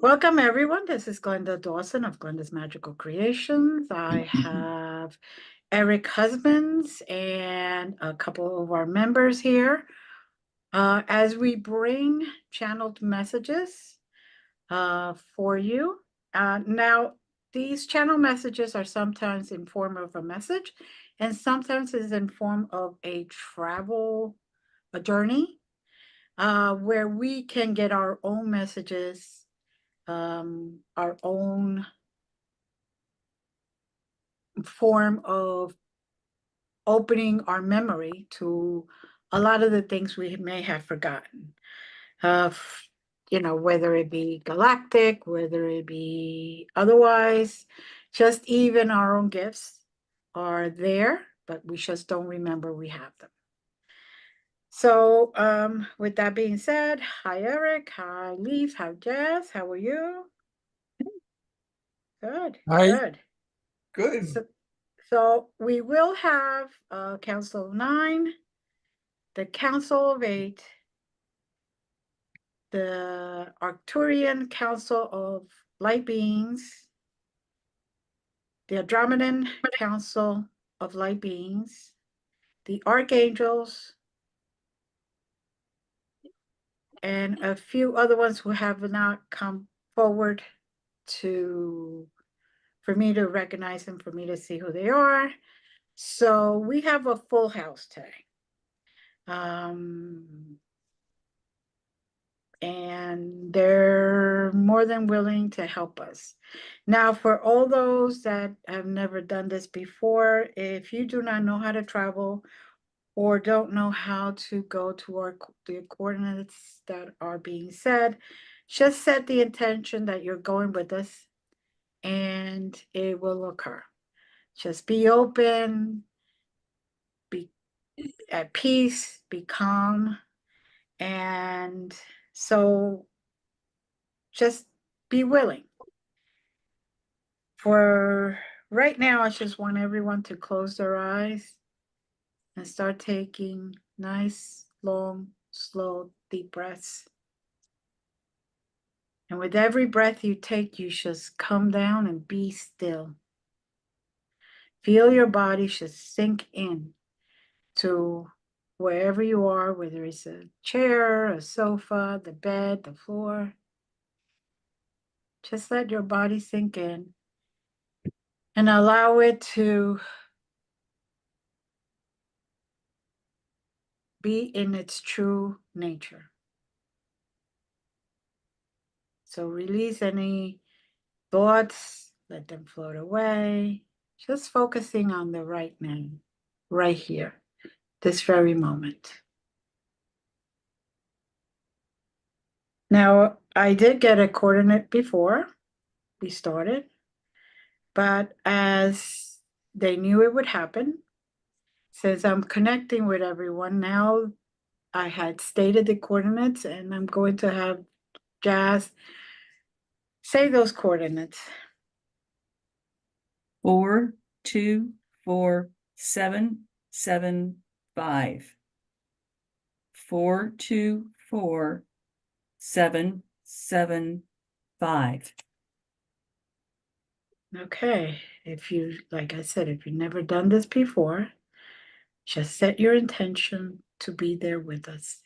Welcome, everyone. This is Glenda Dawson of Glenda's Magical Creations. I have Eric Husbands and a couple of our members here as we bring channeled messages for you. Now, these channel messages are sometimes in form of a message and sometimes is in form of a journey, where we can get our own messages, our own form of opening our memory to a lot of the things we may have forgotten. Uh, whether it be galactic, whether it be otherwise, just even our own gifts are there, but we just don't remember we have them. So, with that being said, hi Eric, hi Leaf, hi Jazz, how are you? Good, Hi. good. Good. So we will have Council of Nine, the Council of Eight, the Arcturian Council of Light Beings, the Andromedan Council of Light Beings, the Archangels, and a few other ones who have not come forward for me to recognize them, for me to see who they are. So we have a full house today. And they're more than willing to help us. Now, for all those that have never done this before, if you do not know how to travel or don't know how to go to the coordinates that are being said, just set the intention that you're going with us and it will occur. Just be open, be at peace, be calm. And so just be willing. For right now, I just want everyone to close their eyes and start taking nice, long, slow, deep breaths. And with every breath you take, you just come down and be still. Feel your body just sink in to wherever you are, whether it's a chair, a sofa, the bed, the floor. Just let your body sink in and allow it to be in its true nature. So release any thoughts, let them float away, just focusing on the right now, right here, this very moment. Now, I did get a coordinate before we started, but as they knew it would happen, since I'm connecting with everyone now, I had stated the coordinates and I'm going to have Jazz say those coordinates. 424-775. 424-775. Okay, like I said, if you've never done this before, just set your intention to be there with us.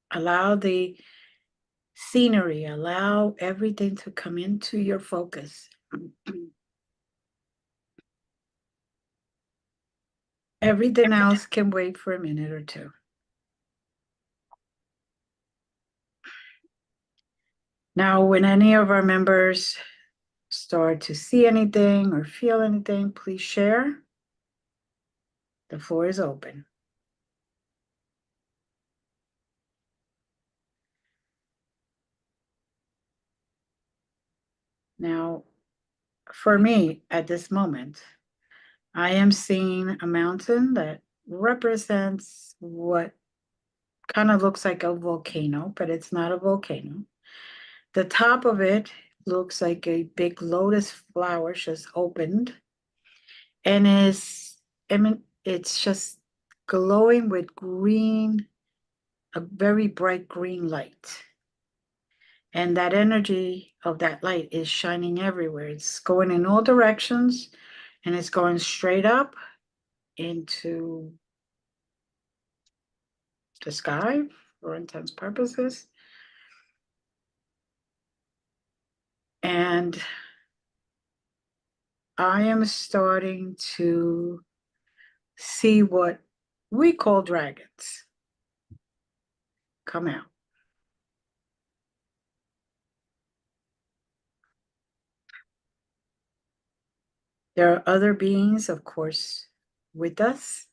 Allow the scenery, allow everything to come into your focus. Everything else can wait for a minute or two. Now, when any of our members start to see anything or feel anything, please share. The floor is open. Now, for me, at this moment, I am seeing a mountain that represents what kind of looks like a volcano, but it's not a volcano. The top of it looks like a big lotus flower just opened and it's just glowing with green, a very bright green light. And that energy of that light is shining everywhere. It's going in all directions, and it's going straight up into the sky for intense purposes. And I am starting to see what we call dragons come out. There are other beings, of course, with us,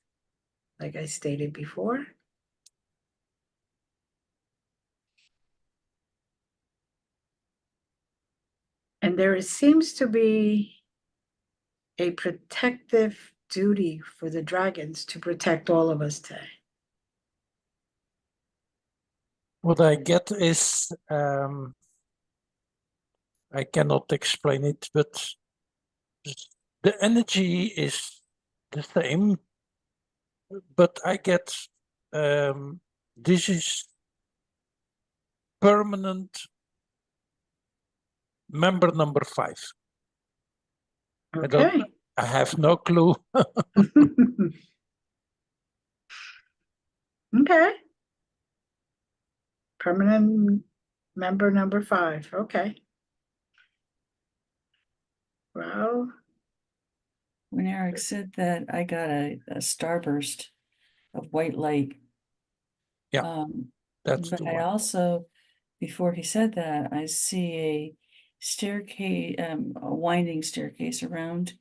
like I stated before. And there seems to be a protective duty for the dragons to protect all of us today. What I get is, I cannot explain it, but the energy is the same, but I get, this is permanent member number 5. Okay. I have no clue. Okay. Permanent member number 5. Okay. Well, when Eric said that, I got a starburst of white light. Yeah, that's but the I one. also, before he said that, I see a staircase, a winding staircase around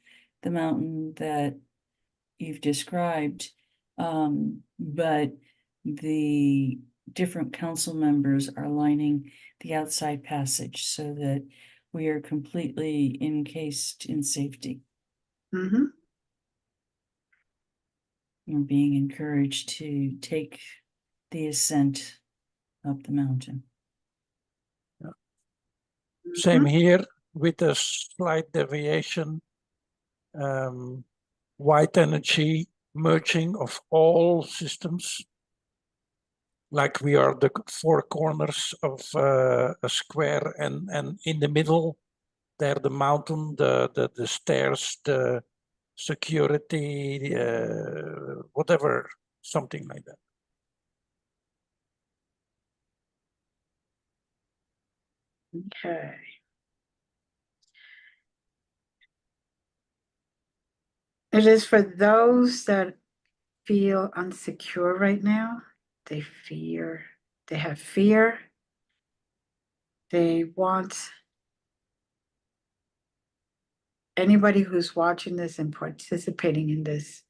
the mountain that you've described. But the different council members are lining the outside passage so that we are completely encased in safety. mm-hmm. We're being encouraged to take the ascent up the mountain. Same here with a slight deviation. White energy merging of all systems, like we are the 4 corners of a square, and in the middle there the mountain, the stairs, the security, whatever, something like that. Okay. It is for those that feel insecure right now. They have fear. They want anybody who's watching this and participating in this.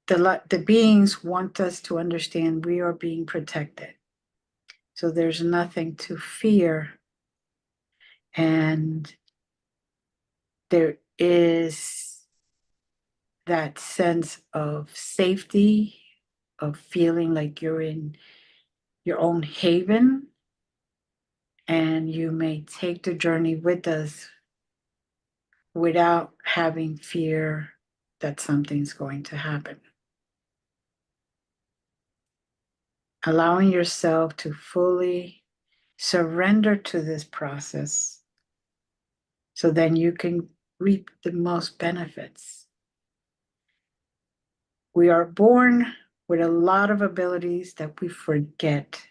The beings want us to understand we are being protected. So there's nothing to fear. And there is that sense of safety, of feeling like you're in your own haven, and you may take the journey with us without having fear that something's going to happen. Allowing yourself to fully surrender to this process so then you can reap the most benefits. We are born with a lot of abilities that we forget.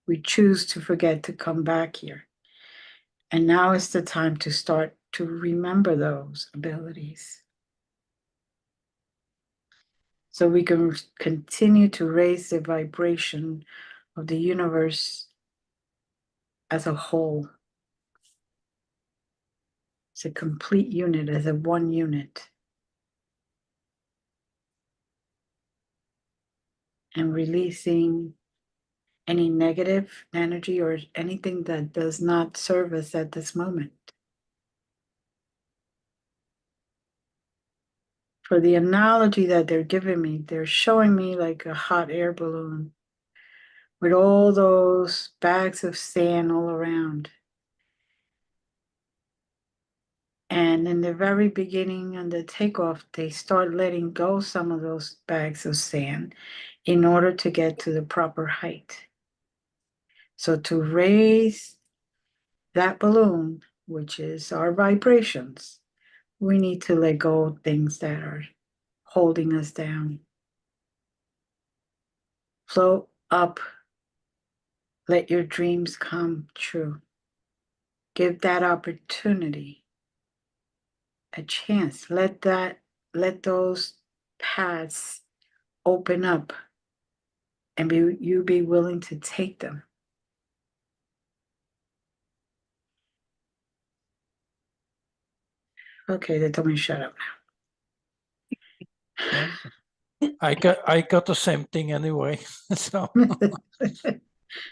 We choose to forget to come back here. And now is the time to start to remember those abilities, so we can continue to raise the vibration of the universe as a whole. It's a complete unit, as a one unit. And releasing any negative energy or anything that does not serve us at this moment. For the analogy that they're giving me, they're showing me like a hot air balloon with all those bags of sand all around. And in the very beginning, on the takeoff, they start letting go some of those bags of sand in order to get to the proper height. So to raise that balloon, which is our vibrations, we need to let go of things that are holding us down. Float up. Let your dreams come true. Give that opportunity a chance. Let those paths open up and you be willing to take them. Okay, they told me to shut up Yeah. I got the same thing anyway. So now.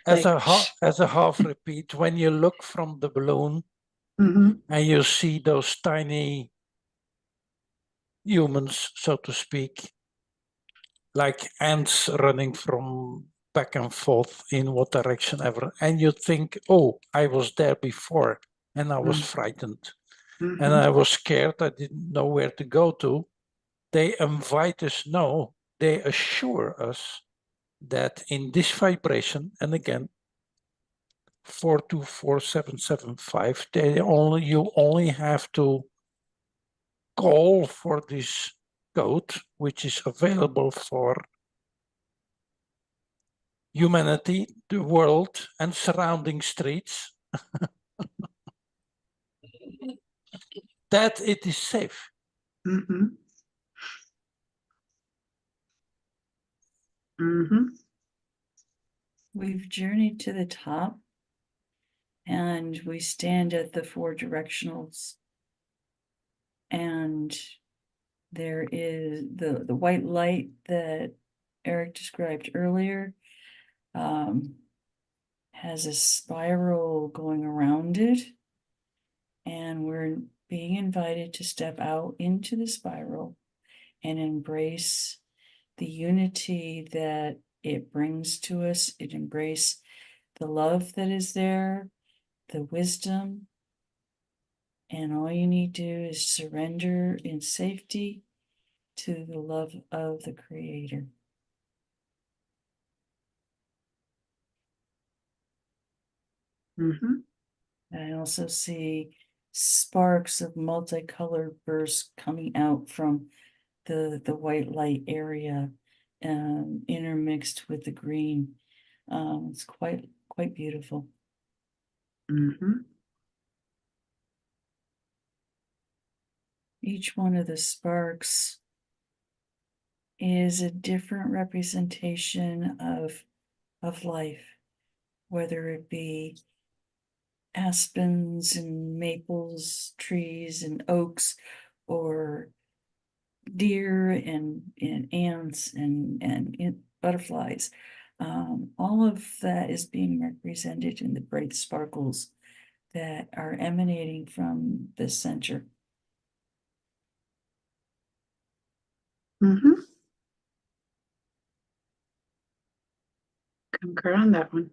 as Like, a half repeat, when you look from the balloon mhm, and you see those tiny humans, so to speak, like ants running from back and forth in what direction ever, and you think, oh, I was there before and I was frightened and mhm, I was scared, I didn't know where to go to. They invite us, no, they assure us that in this vibration, and again, 424775, you only have to call for this code, which is available for humanity, the world, and surrounding streets, that it is safe. mhm, mhm, We've journeyed to the top and we stand at the 4 directionals. And there is the white light that Eric described earlier, has a spiral going around it. And we're being invited to step out into the spiral and embrace the unity that it brings to us. It embrace the love that is there, the wisdom, and all you need to do is surrender in safety to the love of the Creator. mhm. I also see sparks of multicolored bursts coming out from the white light area, intermixed with the green. It's quite beautiful. Mhm. Each one of the sparks is a different representation of life, whether it be aspens and maples, trees and oaks, or deer and ants and butterflies. All of that is being represented in the bright sparkles that are emanating from the center. Mhm. Concur on that one.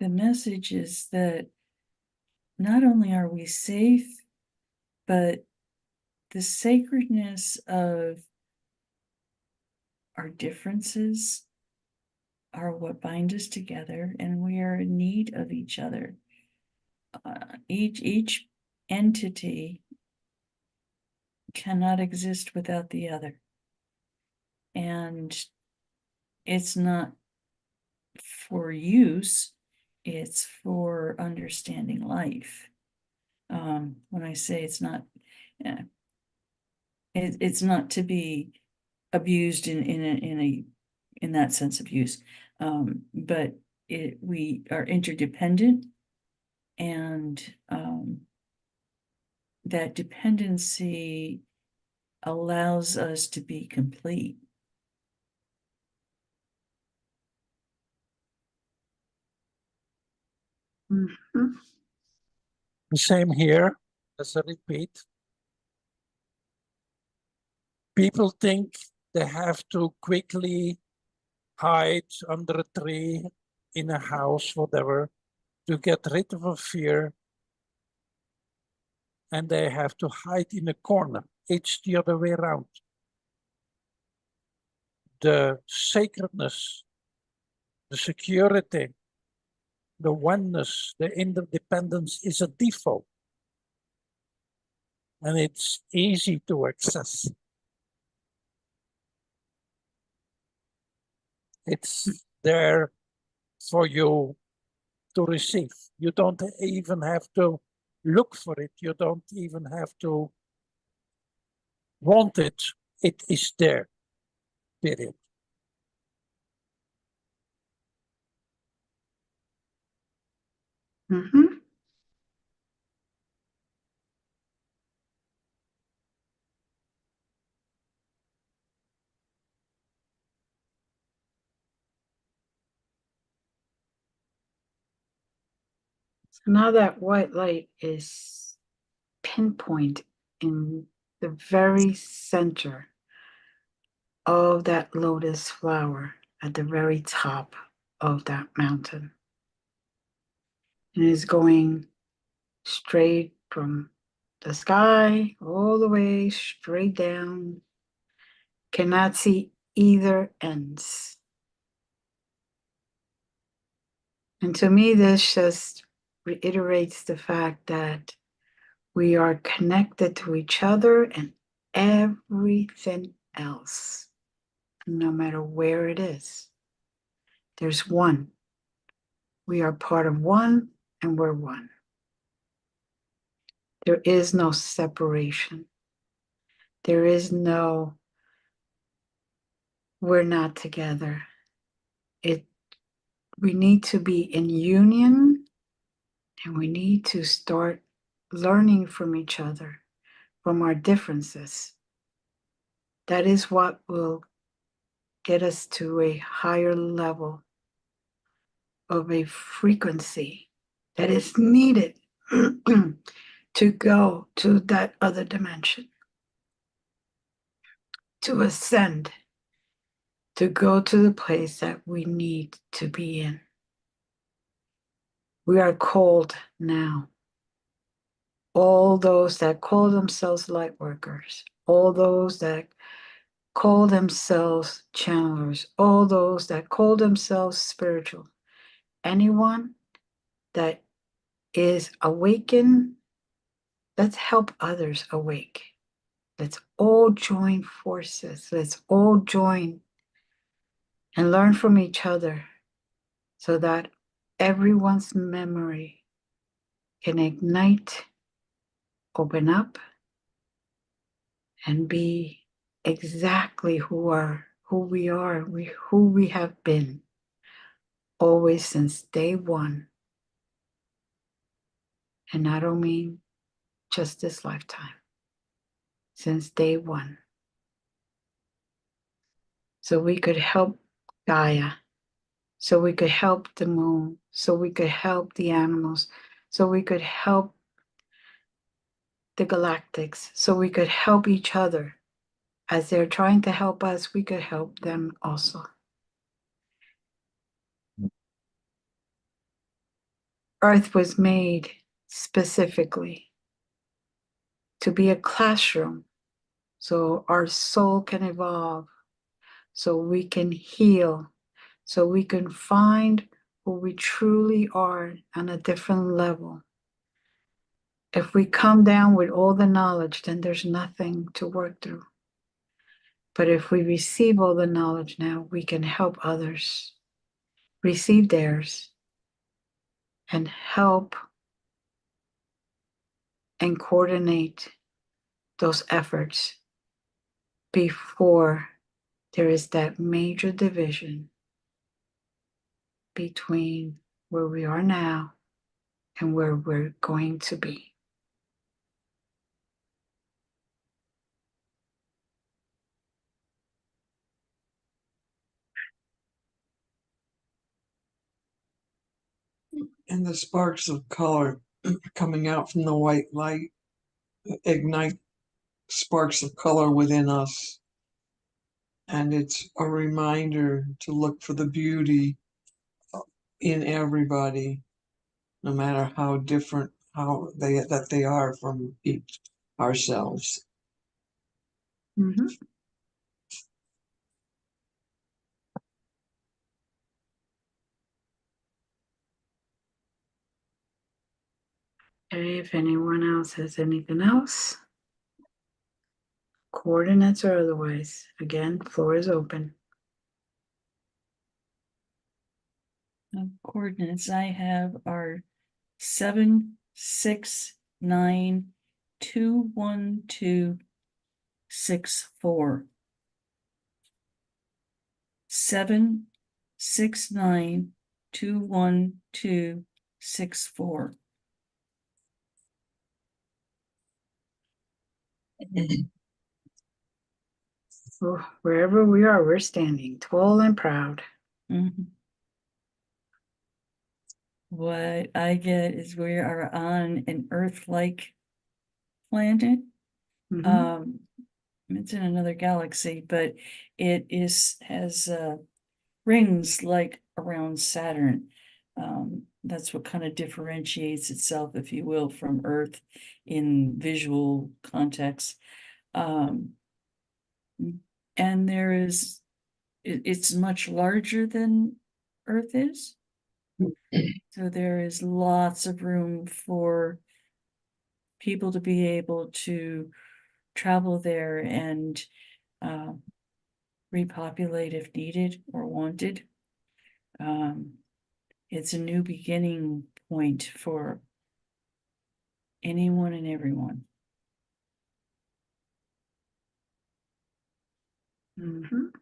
The message is that not only are we safe, but the sacredness of our differences are what bind us together, and we are in need of each other. Each entity cannot exist without the other. And it's not for use, it's for understanding life. When I say it's not, it's not to be abused in that sense of use. But we are interdependent, and that dependency allows us to be complete. Mhm. The same here, as a repeat. People think they have to quickly hide under a tree, in a house, whatever, to get rid of a fear. And they have to hide in a corner. It's the other way around. The sacredness the security, the oneness, the interdependence is a default. And it's easy to access. It's there for you to receive. You don't even have to look for it. You don't even have to want it. It is there, period. Mm-hmm. So now that white light is pinpoint in the very center of that lotus flower at the very top of that mountain. And is going straight from the sky all the way straight down. Cannot see either ends. And to me, this just reiterates the fact that we are connected to each other and everything else, no matter where it is. There's one. We are part of one and we're one. There is no separation. There is no, we're not together. We need to be in union and we need to start learning from each other, from our differences. That is what will get us to a higher level of a frequency that is needed to go to that other dimension, to ascend, to go to the place that we need to be in. We are called now. All those that call themselves light workers, all those that call themselves channelers, all those that call themselves spiritual, anyone that is awakened, let's help others awake. Let's all join forces. Let's all join and learn from each other so that everyone's memory can ignite, open up, and be exactly who we are, who we have been always since day one. And I don't mean just this lifetime, since day one. So we could help Gaia, so we could help the moon, so we could help the animals, so we could help the galactics, so we could help each other. As they're trying to help us, we could help them also. Earth was made specifically to be a classroom so our soul can evolve, so we can heal, so we can find who we truly are on a different level. If we come down with all the knowledge, then there's nothing to work through. But if we receive all the knowledge now, we can help others receive theirs and help and coordinate those efforts before there is that major division between where we are now and where we're going to be. And the sparks of color coming out from the white light ignite sparks of color within us. And it's a reminder to look for the beauty in everybody, no matter how different they are from each ourselves. Mm-hmm. Okay, if anyone else has anything else, coordinates or otherwise, again, floor is open. Coordinates I have are 769-212-64. 769-212-64. Oh, wherever we are, we're standing tall and proud. Mhm. What I get is we are on an Earth-like planet. Mhm. It's in another galaxy, but it has rings like around Saturn. That's what kind of differentiates itself, if you will, from Earth in visual context. Um, and it's much larger than Earth is. So there is lots of room for people to be able to travel there and repopulate if needed or wanted. It's a new beginning point for anyone and everyone. Mhm.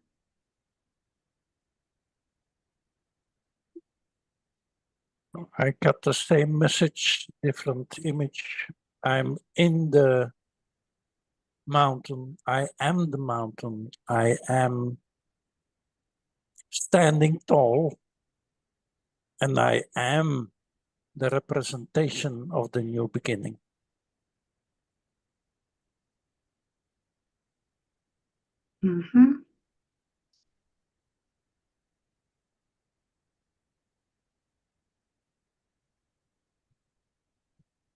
I got the same message, different image. I'm in the mountain. I am the mountain. I am standing tall. And I am the representation of the new beginning. Mhm.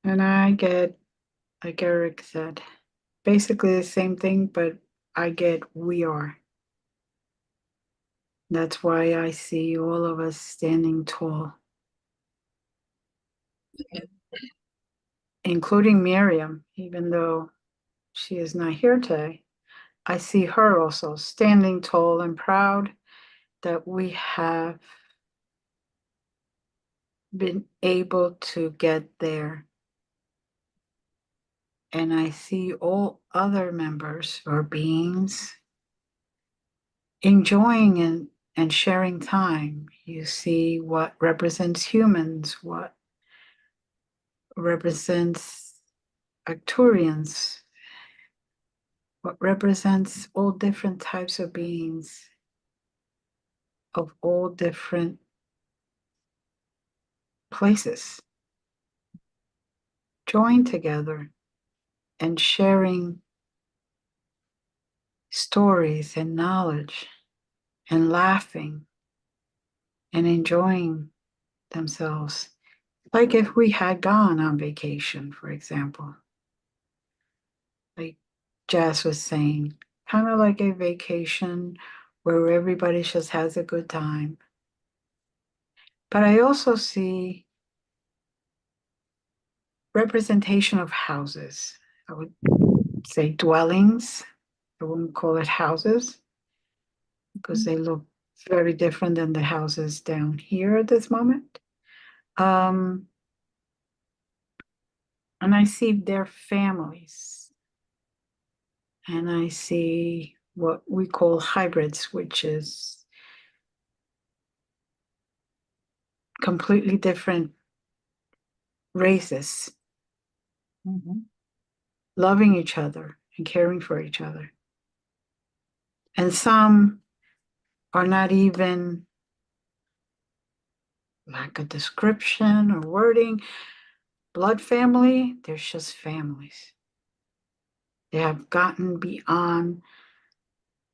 And I get, like Eric said, basically the same thing, but I get we are. That's why I see all of us standing tall, including Miriam, even though she is not here today. I see her also standing tall and proud that we have been able to get there. And I see all other members or beings enjoying and sharing time. You see what represents humans, what represents Arcturians, what represents all different types of beings of all different places. Join together and sharing stories and knowledge and laughing and enjoying themselves. Like if we had gone on vacation, for example, like Jazz was saying, kind of like a vacation where everybody just has a good time. But I also see representation of houses. I would say dwellings. I wouldn't call it houses because they look very different than the houses down here at this moment. And I see their families. And I see what we call hybrids, which is completely different races loving each other and caring for each other. And some are not even like a description or wording. Blood family, there's just families. They have gotten beyond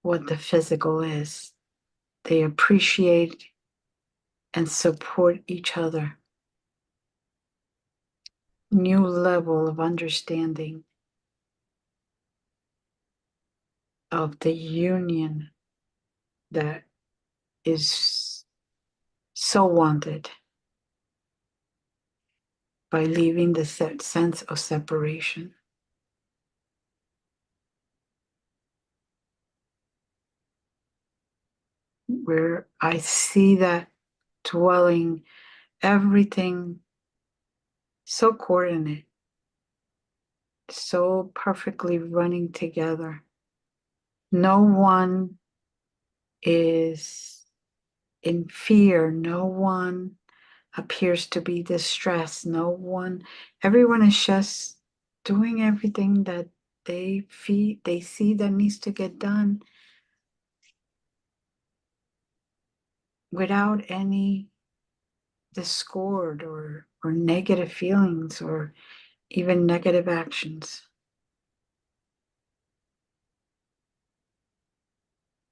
what the physical is. They appreciate and support each other. New level of understanding of the union that is so wanted by leaving the sense of separation. Where I see that dwelling, everything so coordinate, so perfectly running together. No one is in fear. No one appears to be distressed. Everyone is just doing everything that they see that needs to get done without any discord or negative feelings or even negative actions.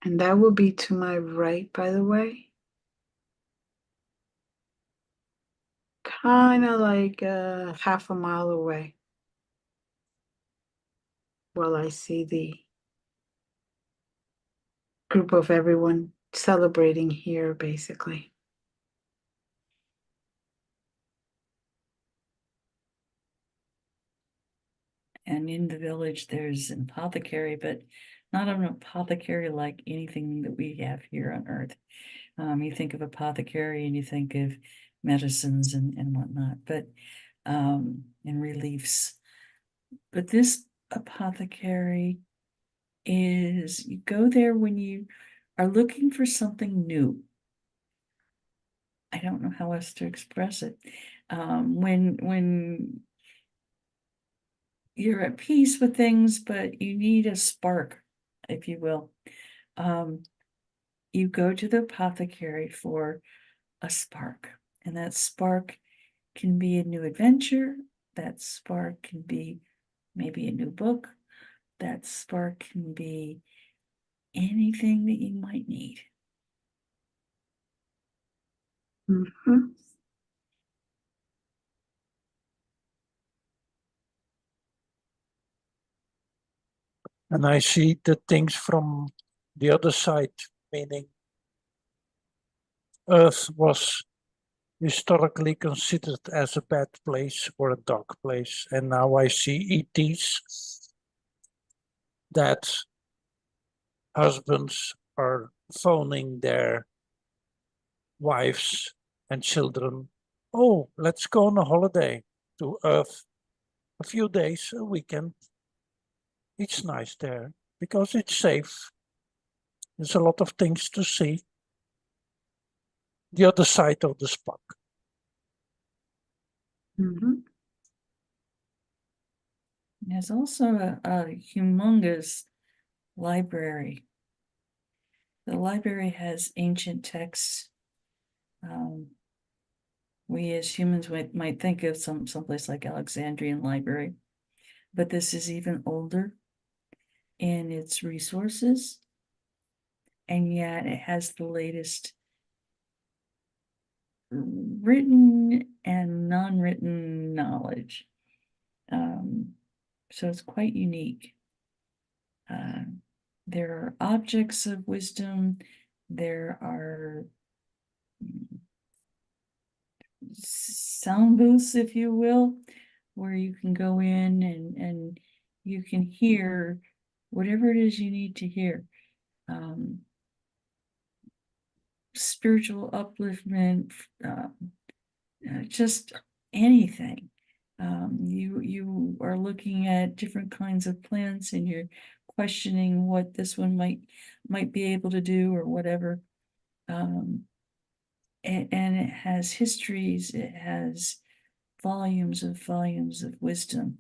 And that will be to my right, by the way. Kind of like half a mile away. While I see the group of everyone celebrating here, basically. And in the village, there's an apothecary, but not an apothecary like anything that we have here on Earth. You think of apothecary and you think of medicines and whatnot, but and reliefs. But this apothecary is, you go there when you are looking for something new. I don't know how else to express it. When you're at peace with things, but you need a spark, if you will. You go to the apothecary for a spark, and that spark can be a new adventure. That spark can be maybe a new book. That spark can be anything that you might need. Mm-hmm. And I see the things from the other side, meaning Earth was historically considered as a bad place or a dark place. And now I see ETs that husbands are phoning their wives and children. Oh, let's go on a holiday to Earth. A few days, a weekend. It's nice there because it's safe. There's a lot of things to see. The other side of the spark. Mm-hmm. There's also a humongous library. The library has ancient texts. We as humans might think of someplace like Alexandrian Library, but this is even older in its resources, and yet it has the latest written and non-written knowledge. So it's quite unique. There are objects of wisdom. There are sound booths, if you will, where you can go in and you can hear whatever it is you need to hear. Spiritual upliftment, just anything. You are looking at different kinds of plants and you're questioning what this one might be able to do or whatever. And it has histories, it has volumes of wisdom.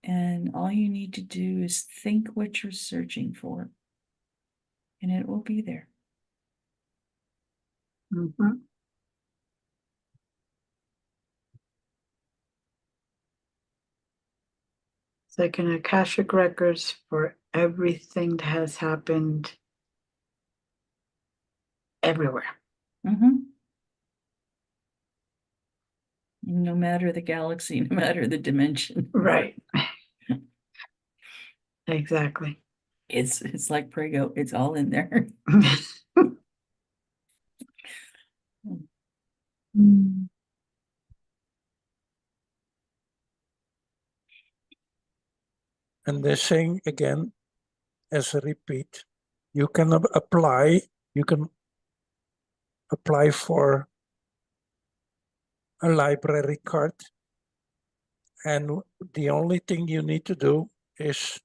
And all you need to do is think what you're searching for, and it will be there. Mm-hmm. It's like an Akashic records for everything that has happened everywhere. No matter the galaxy, no matter the dimension. Right. Exactly. It's like Prego, it's all in there. Mm. And they're saying again, as a repeat, you can apply for a library card. And the only thing you need to do is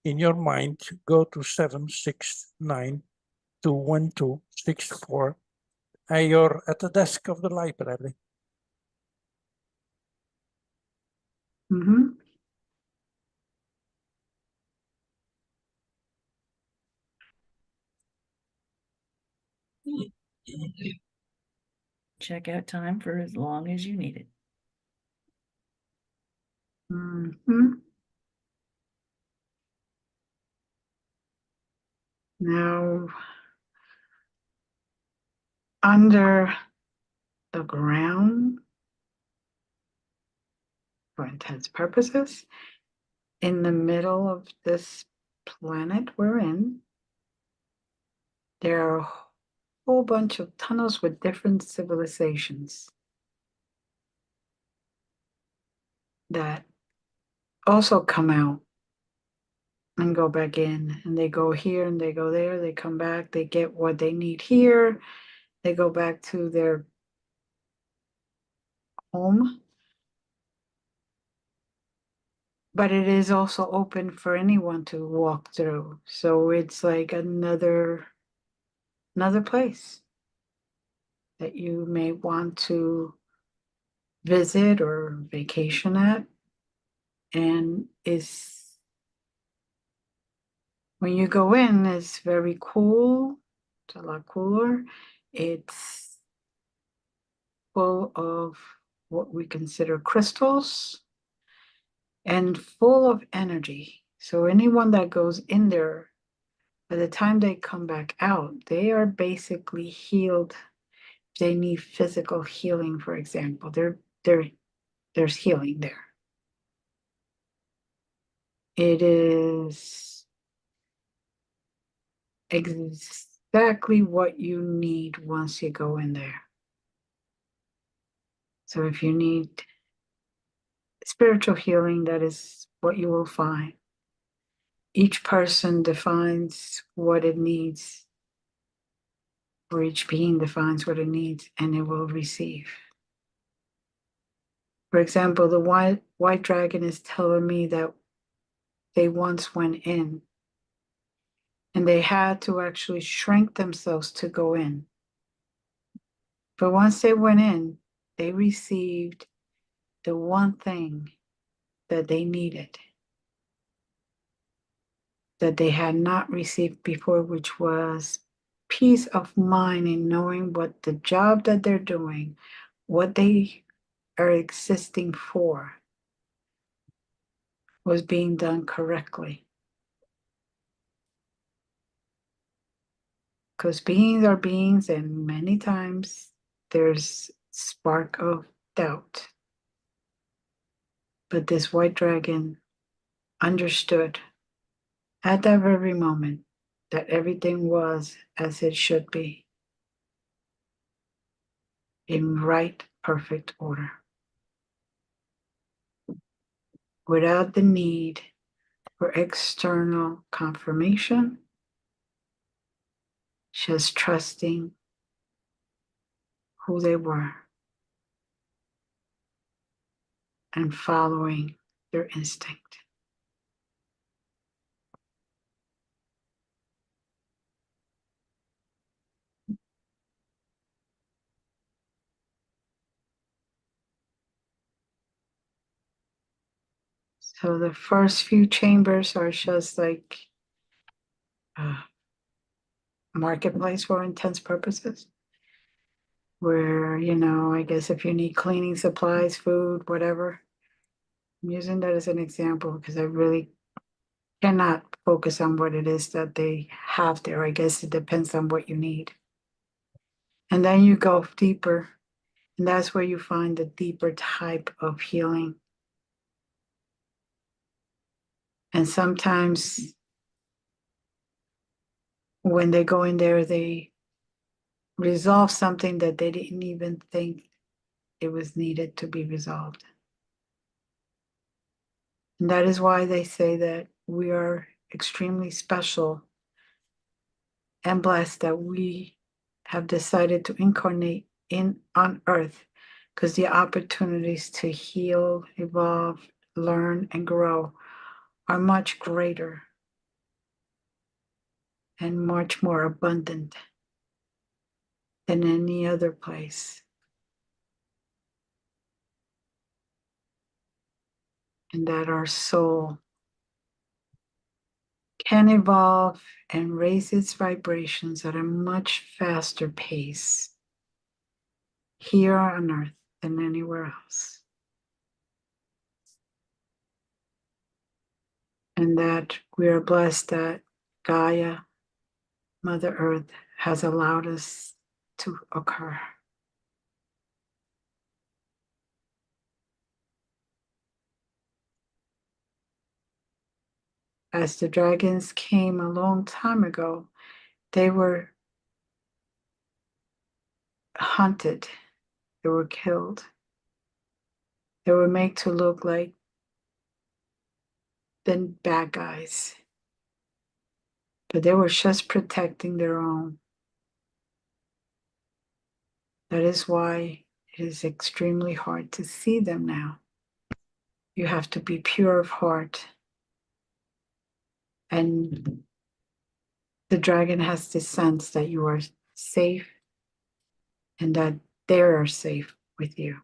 in your mind, go to 769-212-64, and you're at the desk of the library. Mhm. Check out time for as long as you need it. Mhm. Now, under the ground, for intense purposes, in the middle of this planet we're in, there are a whole bunch of tunnels with different civilizations that also come out and go back in, and they go here and they go there, they come back, they get what they need here, they go back to their home. But it is also open for anyone to walk through, so it's like another place that you may want to visit or vacation at. And is when you go in, it's very cool. It's a lot cooler. It's full of what we consider crystals and full of energy. So anyone that goes in there, by the time they come back out, they are basically healed. They need physical healing, for example. There's healing there. It is exactly what you need once you go in there. So if you need spiritual healing, that is what you will find. Each person defines what it needs, or each being defines what it needs, and it will receive. For example, the white dragon is telling me that they once went in, and they had to actually shrink themselves to go in. But once they went in, they received the one thing that they needed, that they had not received before, which was peace of mind in knowing what the job that they're doing, what they are existing for, was being done correctly. Because beings are beings, and many times there's spark of doubt. But this white dragon understood at that very moment that everything was as it should be, in right, perfect order, without the need for external confirmation, just trusting who they were and following their instinct. So the first few chambers are just like a marketplace for intense purposes, where, I guess if you need cleaning supplies, food, whatever. I'm using that as an example because I really cannot focus on what it is that they have there. I guess it depends on what you need. And then you go deeper, and that's where you find the deeper type of healing. And sometimes when they go in there, they resolve something that they didn't even think it was needed to be resolved. And that is why they say that we are extremely special and blessed that we have decided to incarnate on earth, because the opportunities to heal, evolve, learn, and grow are much greater and much more abundant than any other place. And that our soul can evolve and raise its vibrations at a much faster pace here on earth than anywhere else. And that we are blessed that Gaia, Mother Earth, has allowed us to occur. As the dragons came a long time ago, they were hunted, they were killed. They were made to look like the bad guys, but they were just protecting their own. That is why it is extremely hard to see them now. You have to be pure of heart. And the dragon has the sense that you are safe and that they are safe with you.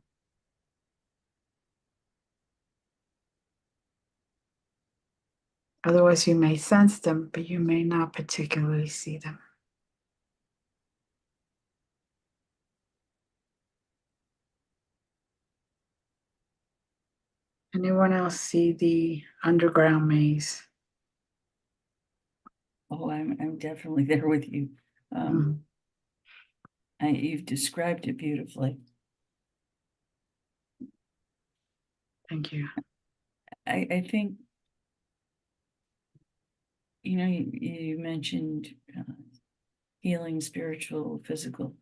Otherwise, you may sense them, but you may not particularly see them. Anyone else see the underground maze? Oh, I'm definitely there with you. Mhm. You've described it beautifully. Thank you. I think, you know, you mentioned healing, spiritual, physical,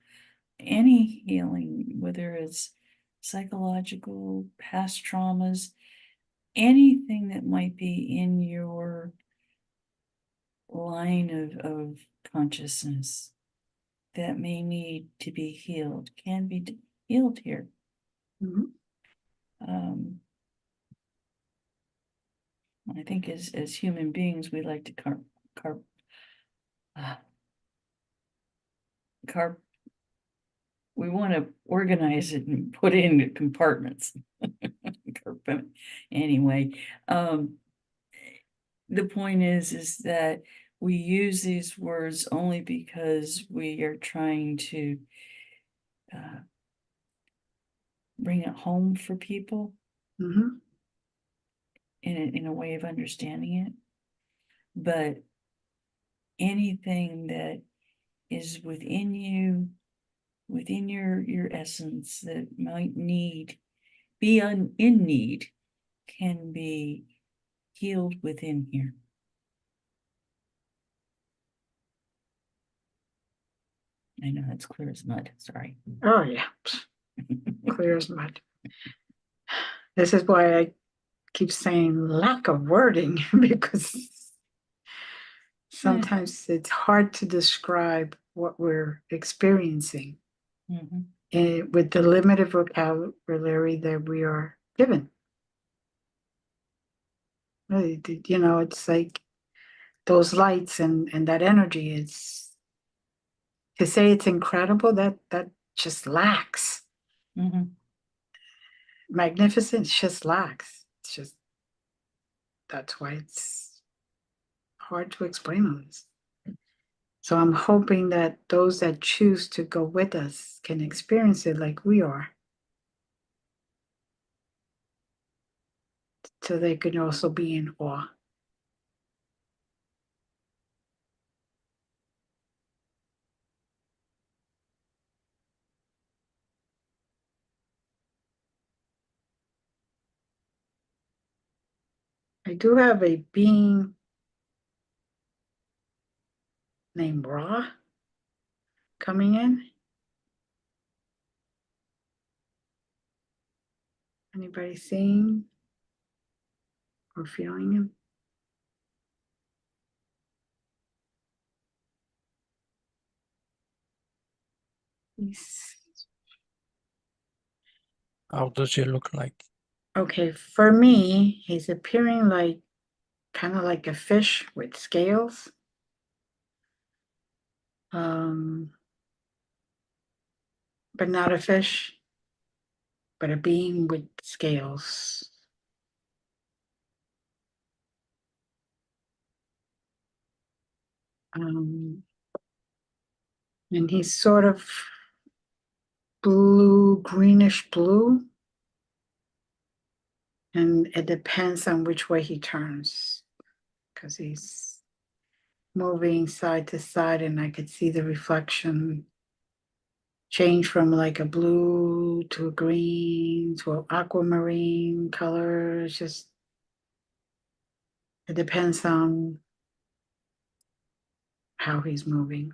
any healing, whether it's psychological, past traumas, anything that might be in your line of consciousness that may need to be healed can be healed here. Mhm. I think as human beings, we like to we want to organize it and put it into compartments. Anyway, the point is that we use these words only because we are trying to bring it home for people Mhm. in a way of understanding it. But anything that is within you, within your essence, that might be in need, can be healed within here. I know that's clear as mud, sorry. Oh, yeah. Clear as mud. This is why I keep saying lack of wording, because sometimes it's hard to describe what we're experiencing with the limited vocabulary that we are given. You know, it's like those lights and that energy. It's to say it's incredible, that just lacks. Magnificent just lacks. It's just, that's why it's hard to explain all this. So I'm hoping that those that choose to go with us can experience it like we are, so they can also be in awe. I do have a being named Ra coming in. Anybody seeing or feeling him. He's How does he look like? okay. For me, he's appearing like kind of like a fish with scales. But not a fish, but a being with scales. And he's sort of blue, greenish blue. And it depends on which way he turns, because he's moving side to side, and I could see the reflection change from like a blue to a green to an aquamarine color. It's just, it depends on how he's moving.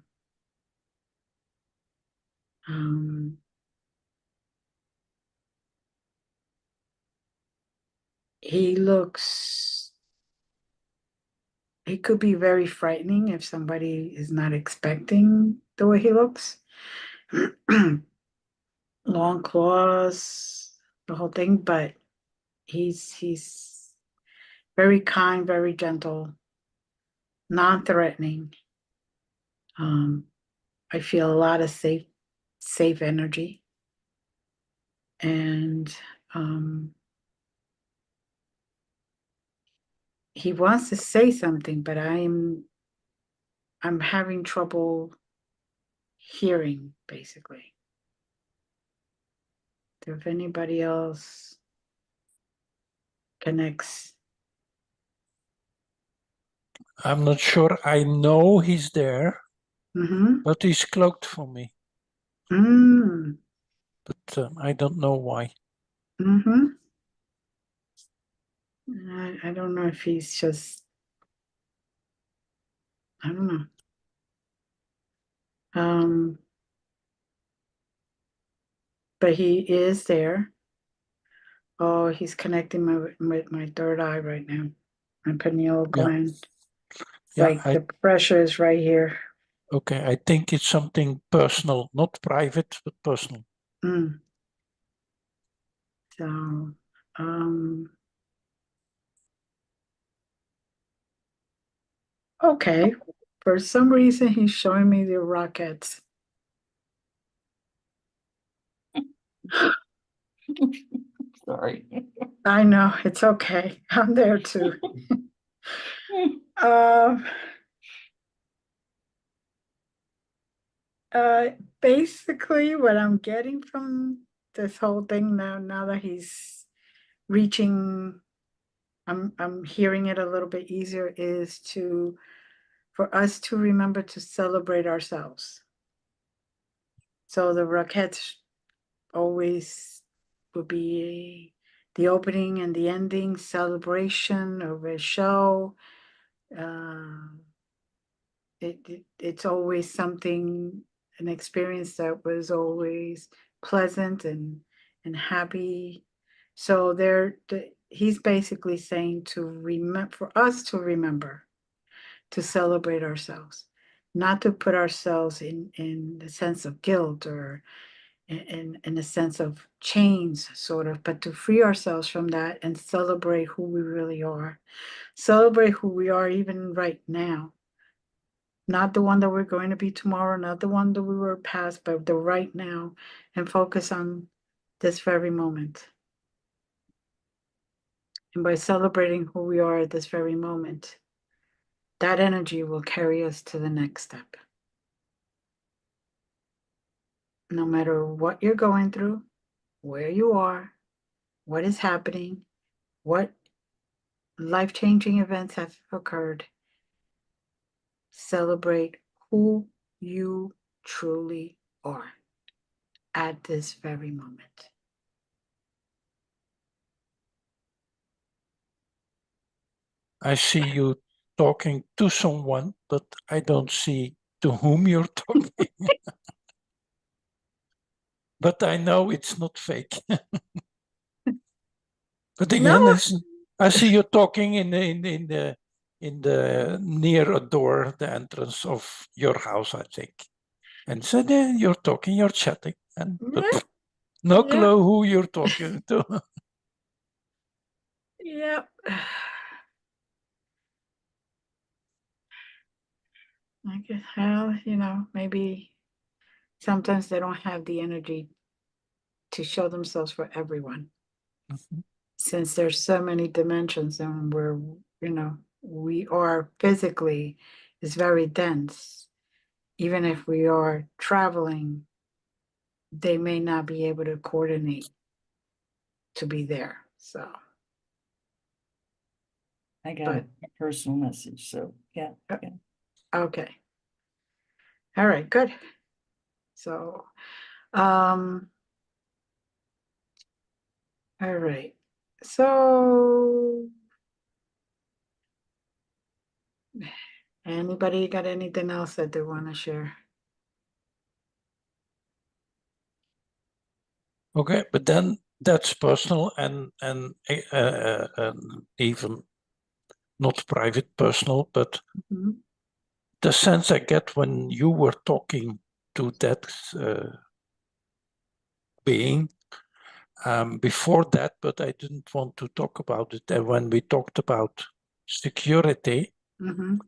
He could be very frightening if somebody is not expecting the way he looks. Long claws, the whole thing, but he's very kind, very gentle, non-threatening. I feel a lot of safe energy. And he wants to say something, but I'm having trouble hearing, basically. If anybody else connects. I'm not sure. I know he's there, but he's cloaked for me. But I don't know why. I don't know if he's just, I don't know. But he is there. Oh, he's connecting with my third eye right now, my pineal gland. It's Yeah, like the pressure is right here. Okay, I think it's something personal, not private, but personal. So, okay. For some reason, he's showing me the rockets. Sorry. I know, it's okay. I'm there too. Basically, what I'm getting from this whole thing now that he's reaching, I'm hearing it a little bit easier, is for us to remember to celebrate ourselves. So the rockets always will be the opening and the ending celebration of a show. It's always something, an experience that was always pleasant and happy. So he's basically saying for us to remember to celebrate ourselves, not to put ourselves in the sense of guilt or in a sense of chains, sort of, but to free ourselves from that and celebrate who we really are. Celebrate who we are even right now. Not the one that we're going to be tomorrow, not the one that we were past, but the right now, and focus on this very moment. And by celebrating who we are at this very moment, that energy will carry us to the next step. No matter what you're going through, where you are, what is happening, what life-changing events have occurred, celebrate who you truly are at this very moment. I see you talking to someone, but I don't see to whom you're talking. But I know it's not fake. But again, No, I see you talking in the near a door, the entrance of your house, I think. And so then you're talking, you're chatting, and Yeah, no yeah. clue who you're talking to. Yep. I guess, well, maybe sometimes they don't have the energy to show themselves for everyone. Since there's so many dimensions and we are physically is very dense. Even if we are traveling, they may not be able to coordinate to be there. So, I got but a personal message, so yeah. okay. All right, good. So, all right. So, anybody got anything else that they want to share? Okay, but then that's personal and even not private, personal, but Mhm. the sense I get when you were talking to that being before that, but I didn't want to talk about it. And when we talked about security, Mhm.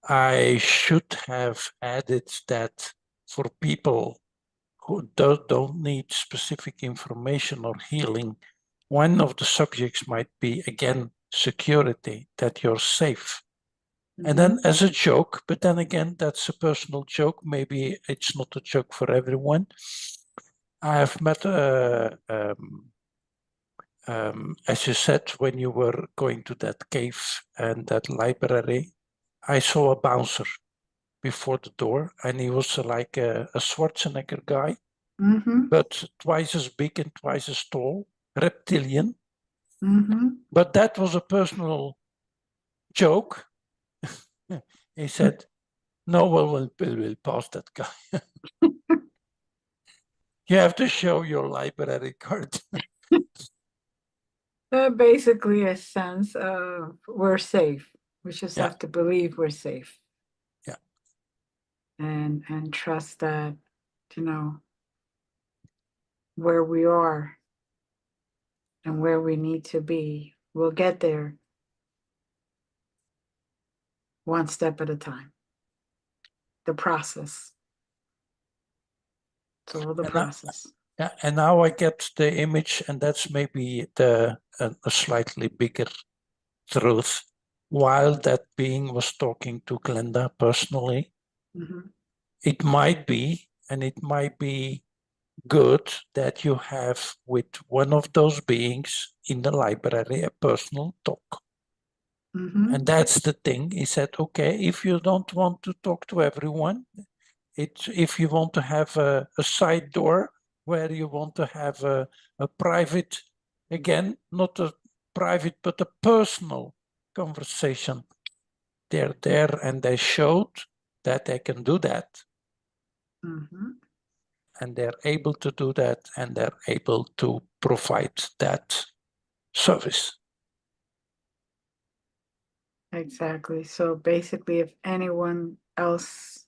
I should have added that for people who don't need specific information or healing, one of the subjects might be, again, security, that you're safe. And then as a joke, but then again, that's a personal joke. Maybe it's not a joke for everyone. I have met, as you said, when you were going to that cave and that library, I saw a bouncer before the door, and he was like a Schwarzenegger guy, Mhm. but twice as big and twice as tall, reptilian. Mhm. But that was a personal joke. He said, no one will pass that guy. You have to show your library card. Basically a sense of we're safe. We just Yeah. have to believe we're safe. Yeah. And trust that, where we are and where we need to be, we'll get there one step at a time. The process. It's all the process. Yeah, and now I get the image, and that's maybe a slightly bigger truth. While that being was talking to Glenda personally, Mhm. it might be, and it might be good that you have with one of those beings in the library a personal talk. Mhm. And that's the thing. He said, okay, if you don't want to talk to everyone, if you want to have a side door where you want to have a private, again, not a private, but a personal conversation, they're there and they showed that they can do that. Mhm. And they're able to do that, and they're able to provide that service. Exactly. So basically, if anyone else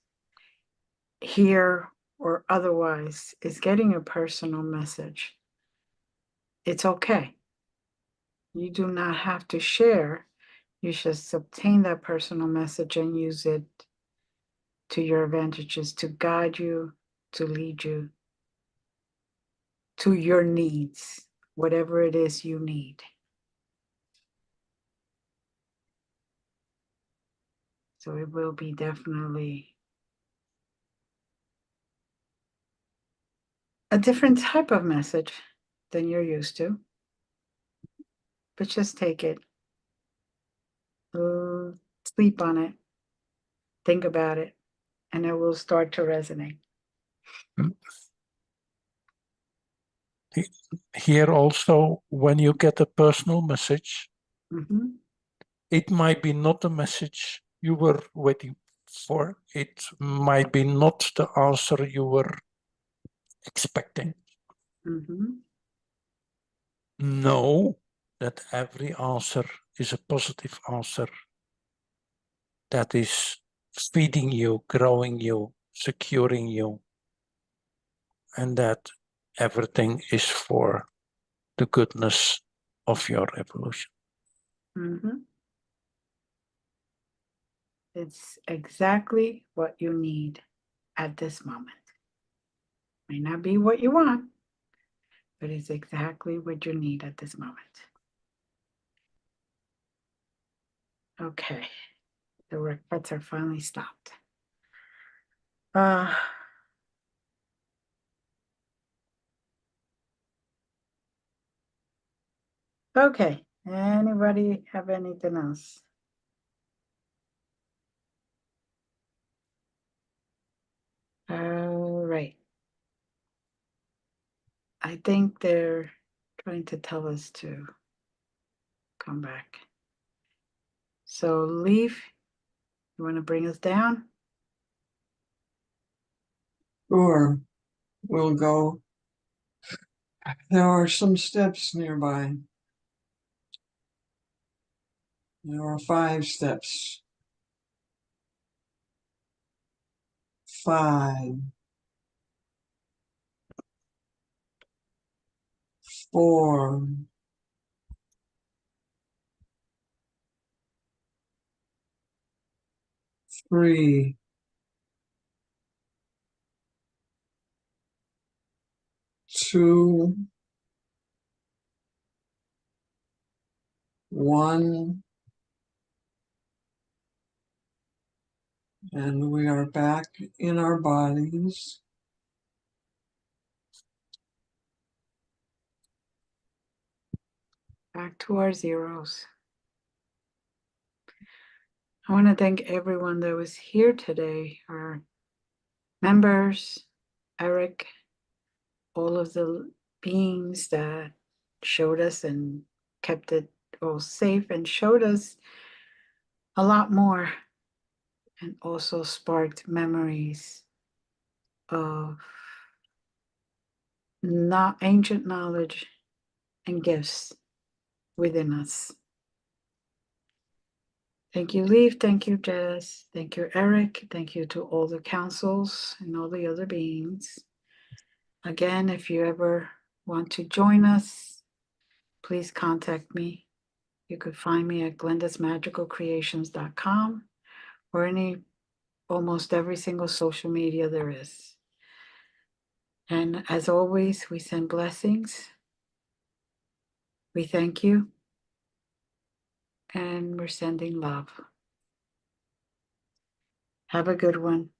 here or otherwise is getting a personal message, it's okay. You do not have to share. You just obtain that personal message and use it to your advantages to guide you, to lead you to your needs, whatever it is you need. So it will be definitely a different type of message than you're used to. But just take it, sleep on it, think about it, and it will start to resonate. Here also, when you get a personal message, it might be not the message you were waiting for. It might be not the answer you were expecting. No, that every answer is a positive answer that is feeding you, growing you, securing you, and that everything is for the goodness of your evolution. Mhm. It's exactly what you need at this moment. May not be what you want, but it's exactly what you need at this moment. Okay, the regrets are finally stopped. Okay, anybody have anything else? All right. I think they're trying to tell us to come back. So Leaf, you want to bring us down? Sure, we'll go. There are some steps nearby. There are 5 steps. 5, 4, 3, 2, 1, and we are back in our bodies. Back to our zeros. I want to thank everyone that was here today, our members, Eric, all of the beings that showed us and kept it all safe and showed us a lot more, and also sparked memories of not ancient knowledge and gifts within us. Thank you, Leaf. Thank you, Jess. Thank you, Eric. Thank you to all the councils and all the other beings. Again, if you ever want to join us, please contact me. You could find me at glendasmagicalcreations.com or almost every single social media there is. And as always, we send blessings. We thank you. And we're sending love. Have a good one.